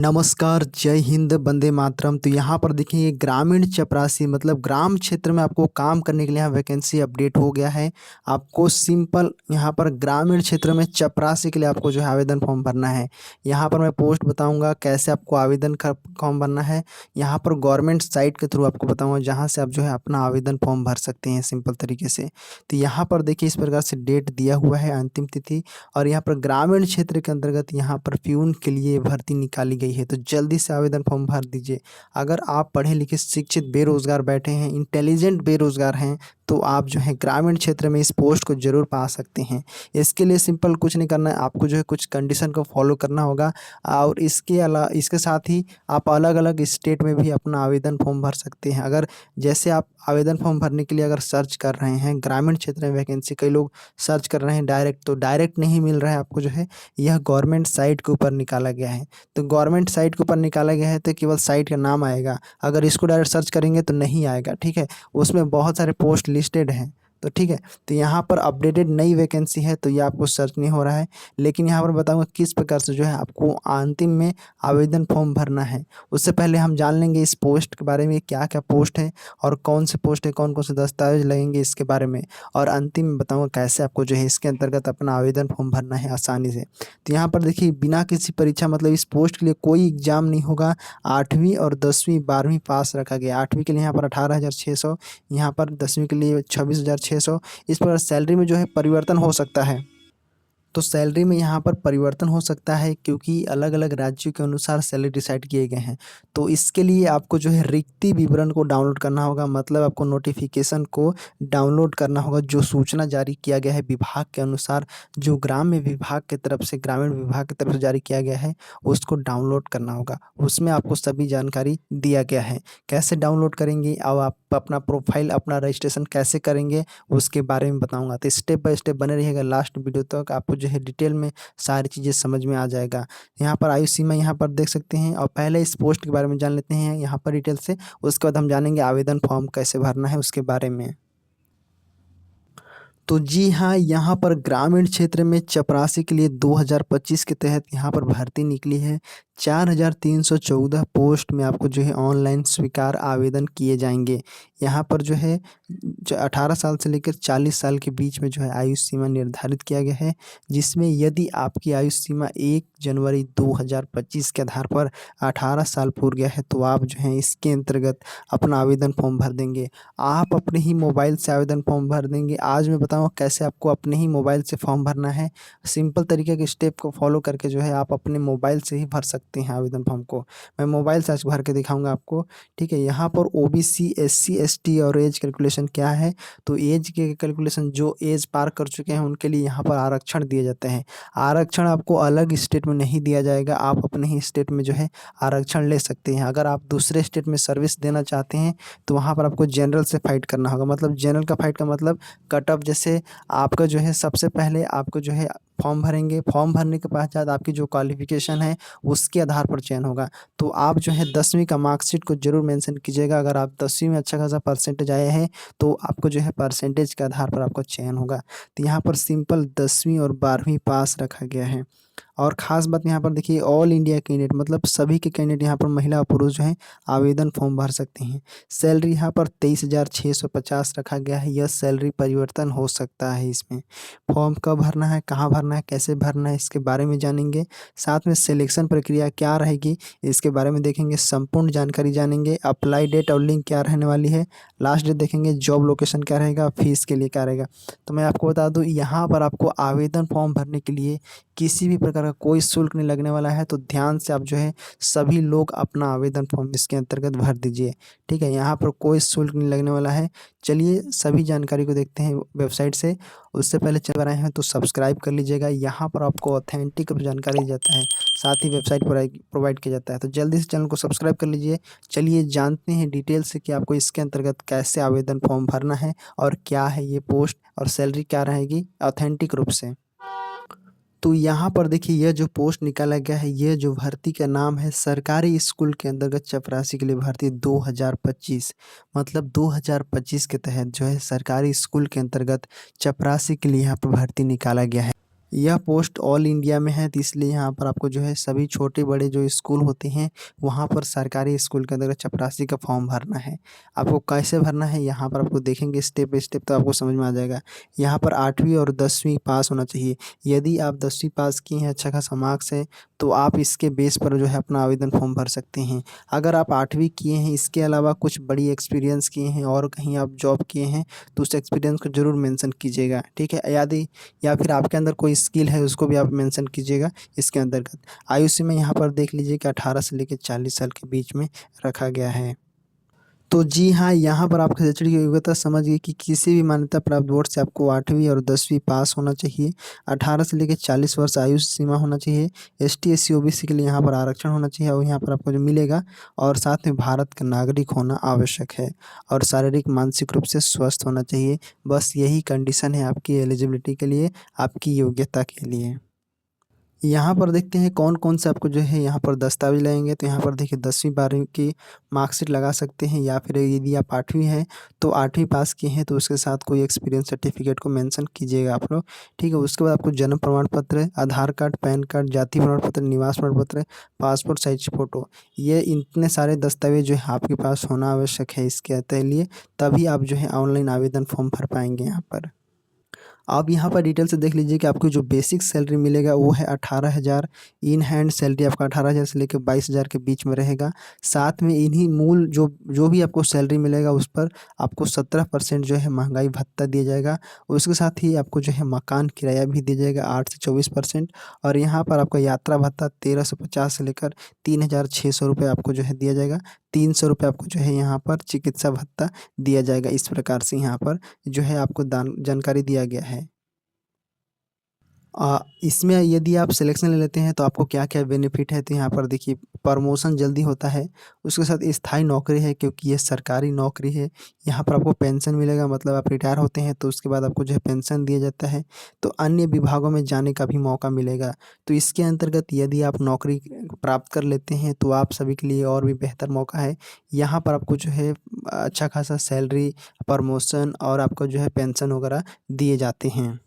नमस्कार, जय हिंद, वंदे मातरम। तो यहाँ पर देखिए ये ग्रामीण चपरासी मतलब ग्राम क्षेत्र में आपको काम करने के लिए यहाँ वैकेंसी अपडेट हो गया है। आपको सिंपल यहाँ पर ग्रामीण क्षेत्र में चपरासी के लिए आपको जो है आवेदन फॉर्म भरना है। यहाँ पर मैं पोस्ट बताऊँगा कैसे आपको आवेदन का फॉर्म भरना है। यहाँ पर गवर्नमेंट साइट के थ्रू आपको बताऊँगा जहाँ से आप जो है अपना आवेदन फॉर्म भर सकते हैं सिंपल तरीके से। तो यहाँ पर देखिए इस प्रकार से डेट दिया हुआ है, अंतिम तिथि, और यहाँ पर ग्रामीण क्षेत्र के अंतर्गत यहाँ पर प्यून के लिए भर्ती निकाली गई है। तो जल्दी से आवेदन फॉर्म भर दीजिए। अगर आप पढ़े लिखे शिक्षित बेरोजगार बैठे हैं, इंटेलिजेंट बेरोजगार हैं, तो आप जो है ग्रामीण क्षेत्र में इस पोस्ट को जरूर पा सकते हैं। इसके लिए सिंपल कुछ नहीं करना है, आपको जो है कुछ कंडीशन को फॉलो करना होगा। और इसके साथ ही आप अलग अलग स्टेट में भी अपना आवेदन फॉर्म भर सकते हैं। अगर जैसे आप आवेदन फॉर्म भरने के लिए अगर सर्च कर रहे हैं ग्रामीण क्षेत्र में वैकेंसी, कई लोग सर्च कर रहे हैं डायरेक्ट, तो डायरेक्ट नहीं मिल रहा है आपको, जो है यह गवर्नमेंट साइट के ऊपर निकाला गया है। तो गवर्नमेंट साइट के ऊपर निकाला गया है तो केवल साइट का नाम आएगा, अगर इसको डायरेक्ट सर्च करेंगे तो नहीं आएगा, ठीक है। उसमें बहुत सारे पोस्ट लिस्टेड हैं, तो ठीक है। तो यहाँ पर अपडेटेड नई वैकेंसी है, तो ये आपको सर्च नहीं हो रहा है। लेकिन यहाँ पर बताऊँगा किस प्रकार से जो है आपको अंतिम में आवेदन फॉर्म भरना है। उससे पहले हम जान लेंगे इस पोस्ट के बारे में, क्या क्या पोस्ट है और कौन से पोस्ट है, कौन कौन से दस्तावेज लगेंगे इसके बारे में। और अंतिम में बताऊँगा कैसे आपको जो है इसके अंतर्गत अपना आवेदन फॉर्म भरना है आसानी से। तो यहाँ पर देखिए बिना किसी परीक्षा मतलब इस पोस्ट के लिए कोई एग्जाम नहीं होगा। 8वीं और 10वीं 12वीं पास रखा गया। 8वीं के लिए यहाँ पर 18,600, यहाँ पर 10वीं के लिए 26,600। इस पर सैलरी में जो है परिवर्तन हो सकता है। तो सैलरी में यहाँ पर परिवर्तन हो सकता है क्योंकि अलग अलग राज्यों के अनुसार सैलरी डिसाइड किए गए हैं। तो इसके लिए आपको जो है रिक्ति विवरण को डाउनलोड करना होगा, मतलब आपको नोटिफिकेशन को डाउनलोड करना होगा। जो सूचना जारी किया गया है विभाग के अनुसार, जो ग्राम्य विभाग की तरफ से, ग्रामीण विभाग की तरफ से जारी किया गया है, उसको डाउनलोड करना होगा। उसमें आपको सभी जानकारी दिया गया है। कैसे डाउनलोड करेंगे और आप अपना प्रोफाइल, अपना रजिस्ट्रेशन कैसे करेंगे उसके बारे में बताऊंगा। तो स्टेप बाय स्टेप बने रहिएगा लास्ट वीडियो तक, आपको जो है डिटेल में सारी चीज़ें समझ में आ जाएगा। यहाँ पर आयु सीमा यहाँ पर देख सकते हैं, और पहले इस पोस्ट के बारे में जान लेते हैं यहाँ पर डिटेल से। उसके बाद हम जानेंगे आवेदन फॉर्म कैसे भरना है उसके बारे में। तो जी हाँ, यहाँ पर ग्रामीण क्षेत्र में चपरासी के लिए 2025 के तहत यहाँ पर भर्ती निकली है। 4,314 पोस्ट में आपको जो है ऑनलाइन स्वीकार आवेदन किए जाएंगे। यहाँ पर जो है 18 साल से लेकर 40 साल के बीच में जो है आयु सीमा निर्धारित किया गया है, जिसमें यदि आपकी आयु सीमा 1 जनवरी 2025 के आधार पर 18 साल पूर गया है, तो आप जो है इसके अंतर्गत अपना आवेदन फॉर्म भर देंगे। आप अपने ही मोबाइल से आवेदन फॉर्म भर देंगे। आज मैं बताऊँ कैसे आपको अपने ही मोबाइल से फॉर्म भरना है। सिंपल तरीके के स्टेप को फॉलो करके जो है आप अपने मोबाइल से ही भर सकते हैं आवेदन फॉर्म को। मैं मोबाइल से आज भर के दिखाऊंगा आपको, ठीक है। यहाँ पर ओबीसी, एससी, एसटी और एज कैलकुलेशन क्या है, तो एज के कैलकुलेशन, जो एज पार कर चुके हैं उनके लिए यहाँ पर आरक्षण दिए जाते हैं। आरक्षण आपको अलग स्टेट में नहीं दिया जाएगा, आप अपने ही स्टेट में जो है आरक्षण ले सकते हैं। अगर आप दूसरे स्टेट में सर्विस देना चाहते हैं तो वहाँ पर आपको जनरल से फाइट करना होगा। मतलब जनरल का फाइट का मतलब कट ऑफ, जैसे आपका जो है सबसे पहले आपको जो है फॉर्म भरेंगे। फॉर्म भरने के पश्चात आपकी जो क्वालिफिकेशन है उसके आधार पर चयन होगा। तो आप जो है 10वीं का मार्कशीट को जरूर मेंशन कीजिएगा। अगर आप 10वीं में अच्छा खासा परसेंटेज आए हैं तो आपको जो है परसेंटेज के आधार पर आपको चयन होगा। तो यहाँ पर सिंपल 10वीं और 12वीं पास रखा गया है। और ख़ास बात यहाँ पर देखिए, ऑल इंडिया कैंडिडेट मतलब सभी के कैंडिडेट यहाँ पर महिला और पुरुष जो हैं आवेदन फॉर्म भर सकते हैं। सैलरी यहाँ पर 23,650 रखा गया है। यह सैलरी परिवर्तन हो सकता है इसमें। फॉर्म कब भरना है, कहाँ भरना है, कैसे भरना है, इसके बारे में जानेंगे। साथ में सिलेक्शन प्रक्रिया क्या रहेगी इसके बारे में देखेंगे, संपूर्ण जानकारी जानेंगे। अप्लाई डेट और लिंक क्या रहने वाली है, लास्ट डेट देखेंगे, जॉब लोकेशन क्या रहेगा, फीस के लिए क्या रहेगा। तो मैं आपको बता दूँ, यहाँ पर आपको आवेदन फॉर्म भरने के लिए किसी भी प्रकार का कोई शुल्क नहीं लगने वाला है। तो ध्यान से आप जो है सभी लोग अपना आवेदन फॉर्म इसके अंतर्गत भर दीजिए, ठीक है। यहाँ पर कोई शुल्क नहीं लगने वाला है। चलिए सभी जानकारी को देखते हैं वेबसाइट से। उससे पहले चल रहे हैं तो सब्सक्राइब कर लीजिएगा। यहाँ पर आपको ऑथेंटिक जानकारी दी जाता है, साथ ही वेबसाइट पर प्रोवाइड किया जाता है। तो जल्दी से चैनल को सब्सक्राइब कर लीजिए। चलिए जानते हैं डिटेल से कि आपको इसके अंतर्गत कैसे आवेदन फॉर्म भरना है और क्या है ये पोस्ट और सैलरी क्या रहेगी ऑथेंटिक रूप से। तो यहाँ पर देखिए यह जो पोस्ट निकाला गया है, यह जो भर्ती का नाम है सरकारी स्कूल के अंतर्गत चपरासी के लिए भर्ती 2025, मतलब 2025 के तहत जो है सरकारी स्कूल के अंतर्गत चपरासी के लिए यहाँ पर भर्ती निकाला गया है। यह पोस्ट ऑल इंडिया में है, तो इसलिए यहाँ पर आपको जो है सभी छोटे-बड़े जो स्कूल होते हैं, वहाँ पर सरकारी स्कूल के अंदर चपरासी का फॉर्म भरना है। आपको कैसे भरना है, यहाँ पर आपको देखेंगे स्टेप बाय स्टेप तो आपको समझ में आ जाएगा। यहाँ पर 8वीं और 10वीं पास होना चाहिए। यदि आप 10वीं पास किए हैं, अच्छा खासा मार्क्स है, तो आप इसके बेस पर जो है अपना आवेदन फॉर्म भर सकते हैं। अगर आप 8वीं किए हैं, इसके अलावा कुछ बड़ी एक्सपीरियंस किए हैं और कहीं आप जॉब किए हैं, तो उस एक्सपीरियंस को ज़रूर मेंशन कीजिएगा, ठीक है? यदि या फिर आपके अंदर कोई स्किल है उसको भी आप मेंशन कीजिएगा इसके अंतर्गत। आयु सीमा यहाँ पर देख लीजिए कि 18 से लेके 40 साल के बीच में रखा गया है। तो जी हाँ, यहाँ पर आपका शैक्षणिक योग्यता समझिए कि किसी भी मान्यता प्राप्त बोर्ड से आपको 8वीं और 10वीं पास होना चाहिए। 18 से लेके 40 वर्ष आयु सीमा होना चाहिए। एसटी, एससी, ओबीसी के लिए यहाँ पर आरक्षण होना चाहिए और यहाँ पर आपको जो मिलेगा, और साथ में भारत का नागरिक होना आवश्यक है और शारीरिक मानसिक रूप से स्वस्थ होना चाहिए। बस यही कंडीशन है आपकी एलिजिबिलिटी के लिए, आपकी योग्यता के लिए। यहाँ पर देखते हैं कौन-कौन से आपको जो है यहाँ पर दस्तावेज़ लगेंगे, तो यहाँ पर देखिए 10वीं 12वीं की मार्कशीट लगा सकते हैं, या फिर यदि आप 8वीं हैं तो 8वीं पास किए हैं तो उसके साथ कोई एक्सपीरियंस सर्टिफिकेट को मेंशन कीजिएगा आप लोग, ठीक है? उसके बाद आपको जन्म प्रमाण पत्र, आधार कार्ड, पैन कार्ड, जाति प्रमाण पत्र, निवास प्रमाण पत्र, पासपोर्ट साइज़ फ़ोटो, ये इतने सारे दस्तावेज़ जो है आपके पास होना आवश्यक है इसके लिए, तभी आप जो है ऑनलाइन आवेदन फॉर्म भर पाएँगे यहाँ पर। आप यहाँ पर डिटेल से देख लीजिए कि आपको जो बेसिक सैलरी मिलेगा वो है 18,000। इन हैंड सैलरी आपका 18,000 से लेकर 22,000 के बीच में रहेगा। साथ में इन्हीं मूल जो जो भी आपको सैलरी मिलेगा उस पर आपको 17% जो है महंगाई भत्ता दिया जाएगा। उसके साथ ही आपको जो है मकान किराया भी दिया जाएगा 8 से 24%, और यहाँ पर आपका यात्रा भत्ता 1350 से लेकर 3,600 रुपये आपको जो है दिया जाएगा। 300 रुपये आपको जो है यहाँ पर चिकित्सा भत्ता दिया जाएगा। इस प्रकार से यहाँ पर जो है आपको दान जानकारी दिया गया है। इसमें यदि आप सिलेक्शन ले लेते हैं तो आपको क्या-क्या बेनिफिट है, तो यहाँ पर देखिए प्रमोशन जल्दी होता है। उसके साथ स्थायी नौकरी है क्योंकि ये सरकारी नौकरी है। यहाँ पर आपको पेंशन मिलेगा, मतलब आप रिटायर होते हैं तो उसके बाद आपको जो है पेंशन दिया जाता है। तो अन्य विभागों में जाने का भी मौका मिलेगा। तो इसके अंतर्गत यदि आप नौकरी प्राप्त कर लेते हैं तो आप सभी के लिए और भी बेहतर मौका है। यहाँ पर आपको जो है अच्छा खासा सैलरी, प्रमोशन और आपको जो है पेंशन वगैरह दिए जाते हैं।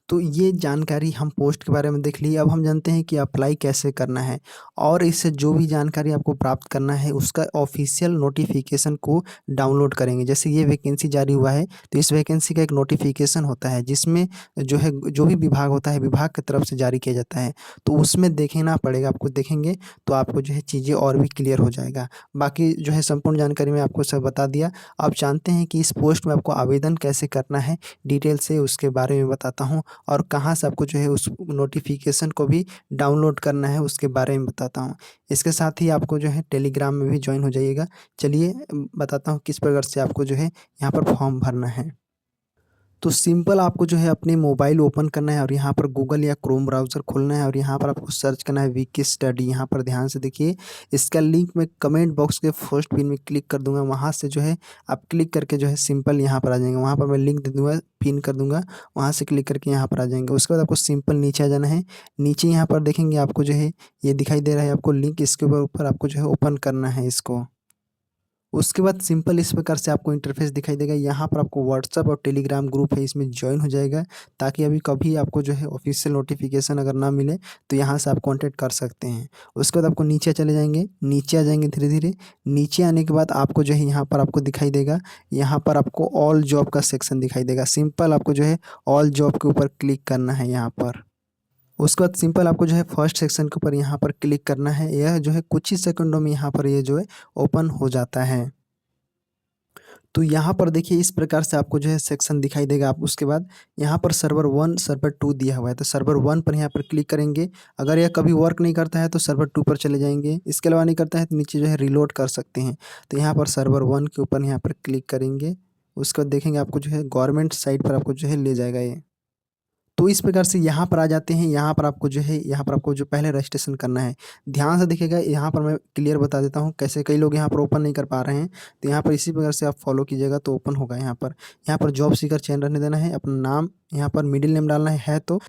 तो ये जानकारी हम पोस्ट के बारे में देख ली। अब हम जानते हैं कि अप्लाई कैसे करना है, और इससे जो भी जानकारी आपको प्राप्त करना है उसका ऑफ़िशियल नोटिफ़िकेशन को डाउनलोड करेंगे। जैसे ये वैकेंसी जारी हुआ है, तो इस वैकेंसी का एक नोटिफ़िकेशन होता है जिसमें जो है जो भी विभाग होता है, विभाग की तरफ से जारी किया जाता है। तो उसमें देखना पड़ेगा आपको, देखेंगे तो आपको जो है चीज़ें और भी क्लियर हो जाएगा। बाकी जो है संपूर्ण जानकारी मैं आपको सब बता दिया। आप जानते हैं कि इस पोस्ट में आपको आवेदन कैसे करना है, डिटेल से उसके बारे में बताता हूँ, और कहाँ से आपको जो है उस नोटिफ़िकेशन को भी डाउनलोड करना है उसके बारे में बताता हूँ। इसके साथ ही आपको जो है टेलीग्राम में भी जॉइन हो जाइएगा। चलिए बताता हूँ किस प्रकार से आपको जो है यहाँ पर फॉर्म भरना है। तो सिंपल आपको जो है अपने मोबाइल ओपन करना है और यहाँ पर गूगल या क्रोम ब्राउज़र खोलना है और यहाँ पर आपको सर्च करना है विकी स्टडी। यहाँ पर ध्यान से देखिए, इसका लिंक मैं कमेंट बॉक्स के फर्स्ट पिन में क्लिक कर दूंगा। वहाँ से जो है आप क्लिक करके जो है सिंपल यहाँ पर आ जाएंगे। वहाँ पर मैं लिंक दे दूँगा, पिन कर दूँगा, वहाँ से क्लिक करके यहाँ पर आ जाएंगे। उसके बाद आपको सिंपल नीचे आ जाना है। नीचे यहाँ पर देखेंगे आपको जो है ये दिखाई दे रहा है आपको लिंक, इसके ऊपर आपको जो है ओपन करना है इसको। उसके बाद सिंपल इस प्रकार से आपको इंटरफेस दिखाई देगा। यहाँ पर आपको व्हाट्सएप और टेलीग्राम ग्रुप है, इसमें जॉइन हो जाएगा, ताकि अभी कभी आपको जो है ऑफिशियल नोटिफिकेशन अगर ना मिले तो यहाँ से आप कांटेक्ट कर सकते हैं। उसके बाद आपको नीचे चले जाएंगे, नीचे आ जाएंगे धीरे धीरे। नीचे आने के बाद आपको जो है यहाँ पर आपको दिखाई देगा, यहाँ पर आपको ऑल जॉब का सेक्शन दिखाई देगा। सिंपल आपको जो है ऑल जॉब के ऊपर क्लिक करना है यहाँ पर। उसके बाद सिंपल आपको जो है फर्स्ट सेक्शन के ऊपर यहाँ पर क्लिक करना है। यह जो है कुछ ही सेकंडों में यहाँ पर ये जो है ओपन हो जाता है। तो यहाँ पर देखिए इस प्रकार से आपको जो है सेक्शन दिखाई देगा। आप उसके बाद यहाँ पर सर्वर 1 सर्वर 2 दिया हुआ है, तो सर्वर 1 पर यहाँ पर क्लिक करेंगे। अगर यह कभी वर्क नहीं करता है तो सर्वर 2 पर चले जाएंगे। इसके अलावा नहीं करता है तो नीचे जो है रिलोड कर सकते हैं। तो यहाँ पर सर्वर 1 के ऊपर यहाँ पर क्लिक करेंगे। उसके बाद देखेंगे आपको जो है गवर्नमेंट साइट पर आपको जो है ले जाएगा ये। तो इस प्रकार से यहाँ पर आ जाते हैं। यहाँ पर आपको जो है यहाँ पर आपको जो पहले रजिस्ट्रेशन करना है, ध्यान से देखिएगा। यहाँ पर मैं क्लियर बता देता हूँ कैसे, कई लोग यहाँ पर ओपन नहीं कर पा रहे हैं। तो यहाँ पर इसी प्रकार से आप फॉलो कीजिएगा तो ओपन होगा। यहाँ पर जॉब सीकर चयन रहने देना है, अपना नाम यहाँ पर मिडिल नेम डालना है तो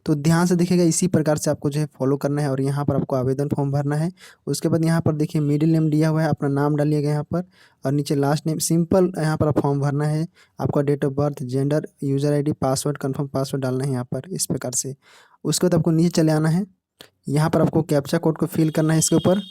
तो ध्यान से देखिएगा, इसी प्रकार से आपको जो है फॉलो करना है और यहाँ पर आपको आवेदन फॉर्म भरना है। उसके बाद यहाँ पर देखिए मिडिल नेम दिया हुआ है, अपना नाम डालिएगा यहाँ पर और नीचे लास्ट नेम सिंपल यहाँ पर फॉर्म भरना है। आपका date of birth, gender, user ID, password, confirm password डालना है यहाँ पर इस प्रकार से। उसके बाद आपको नीचे चले आना है, यहाँ पर आपको कैप्चा कोड को फिल करना है इसके ऊपर।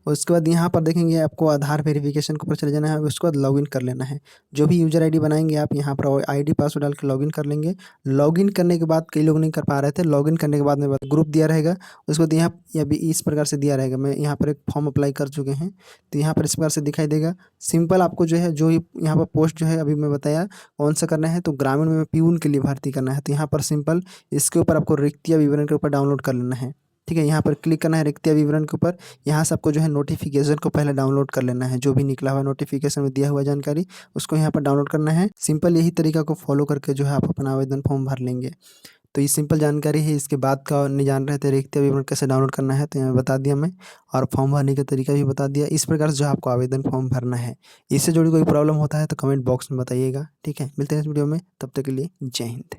उसके बाद यहाँ पर देखेंगे आपको आधार वेरिफिकेशन के ऊपर चले जाना है, उसके बाद लॉगिन कर लेना है। जो भी यूज़र आईडी बनाएंगे आप यहाँ पर आईडी पासवर्ड डाल के लॉगिन कर लेंगे। लॉगिन करने के बाद कई लोग नहीं कर पा रहे थे, लॉगिन करने के बाद में ग्रुप दिया रहेगा, उसके बाद यहाँ अभी इस प्रकार से दिया रहेगा। मैं यहाँ पर एक फॉर्म अप्लाई कर चुके हैं, तो यहाँ पर इस प्रकार से दिखाई देगा। सिंपल आपको जो है जो यहाँ पर पोस्ट जो है अभी मैं बताया कौन सा करना है, तो ग्रामीण में प्यून के लिए भर्ती करना है। तो यहाँ पर सिंपल इसके ऊपर आपको रिक्तियाँ विवरण के ऊपर डाउनलोड कर लेना है। ठीक है, यहाँ पर क्लिक करना है रिक्तियाँ विवरण के ऊपर। यहाँ से आपको जो है नोटिफिकेशन को पहले डाउनलोड कर लेना है, जो भी निकला हुआ नोटिफिकेशन में दिया हुआ जानकारी उसको यहाँ पर डाउनलोड करना है। सिंपल यही तरीका को फॉलो करके जो है आप अपना आवेदन फॉर्म भर लेंगे। तो ये सिंपल जानकारी है, इसके बाद का नहीं जान रहे थे रिक्तियाँ विवरण कैसे डाउनलोड करना है, तो यहाँ बता दिया मैं, और फॉर्म भरने का तरीका भी बता दिया। इस प्रकार से जो आपको आवेदन फॉर्म भरना है। इससे जुड़ी कोई प्रॉब्लम होता है तो कमेंट बॉक्स में बताइएगा। ठीक है, मिलते हैं इस वीडियो में, तब तक के लिए जय हिंद।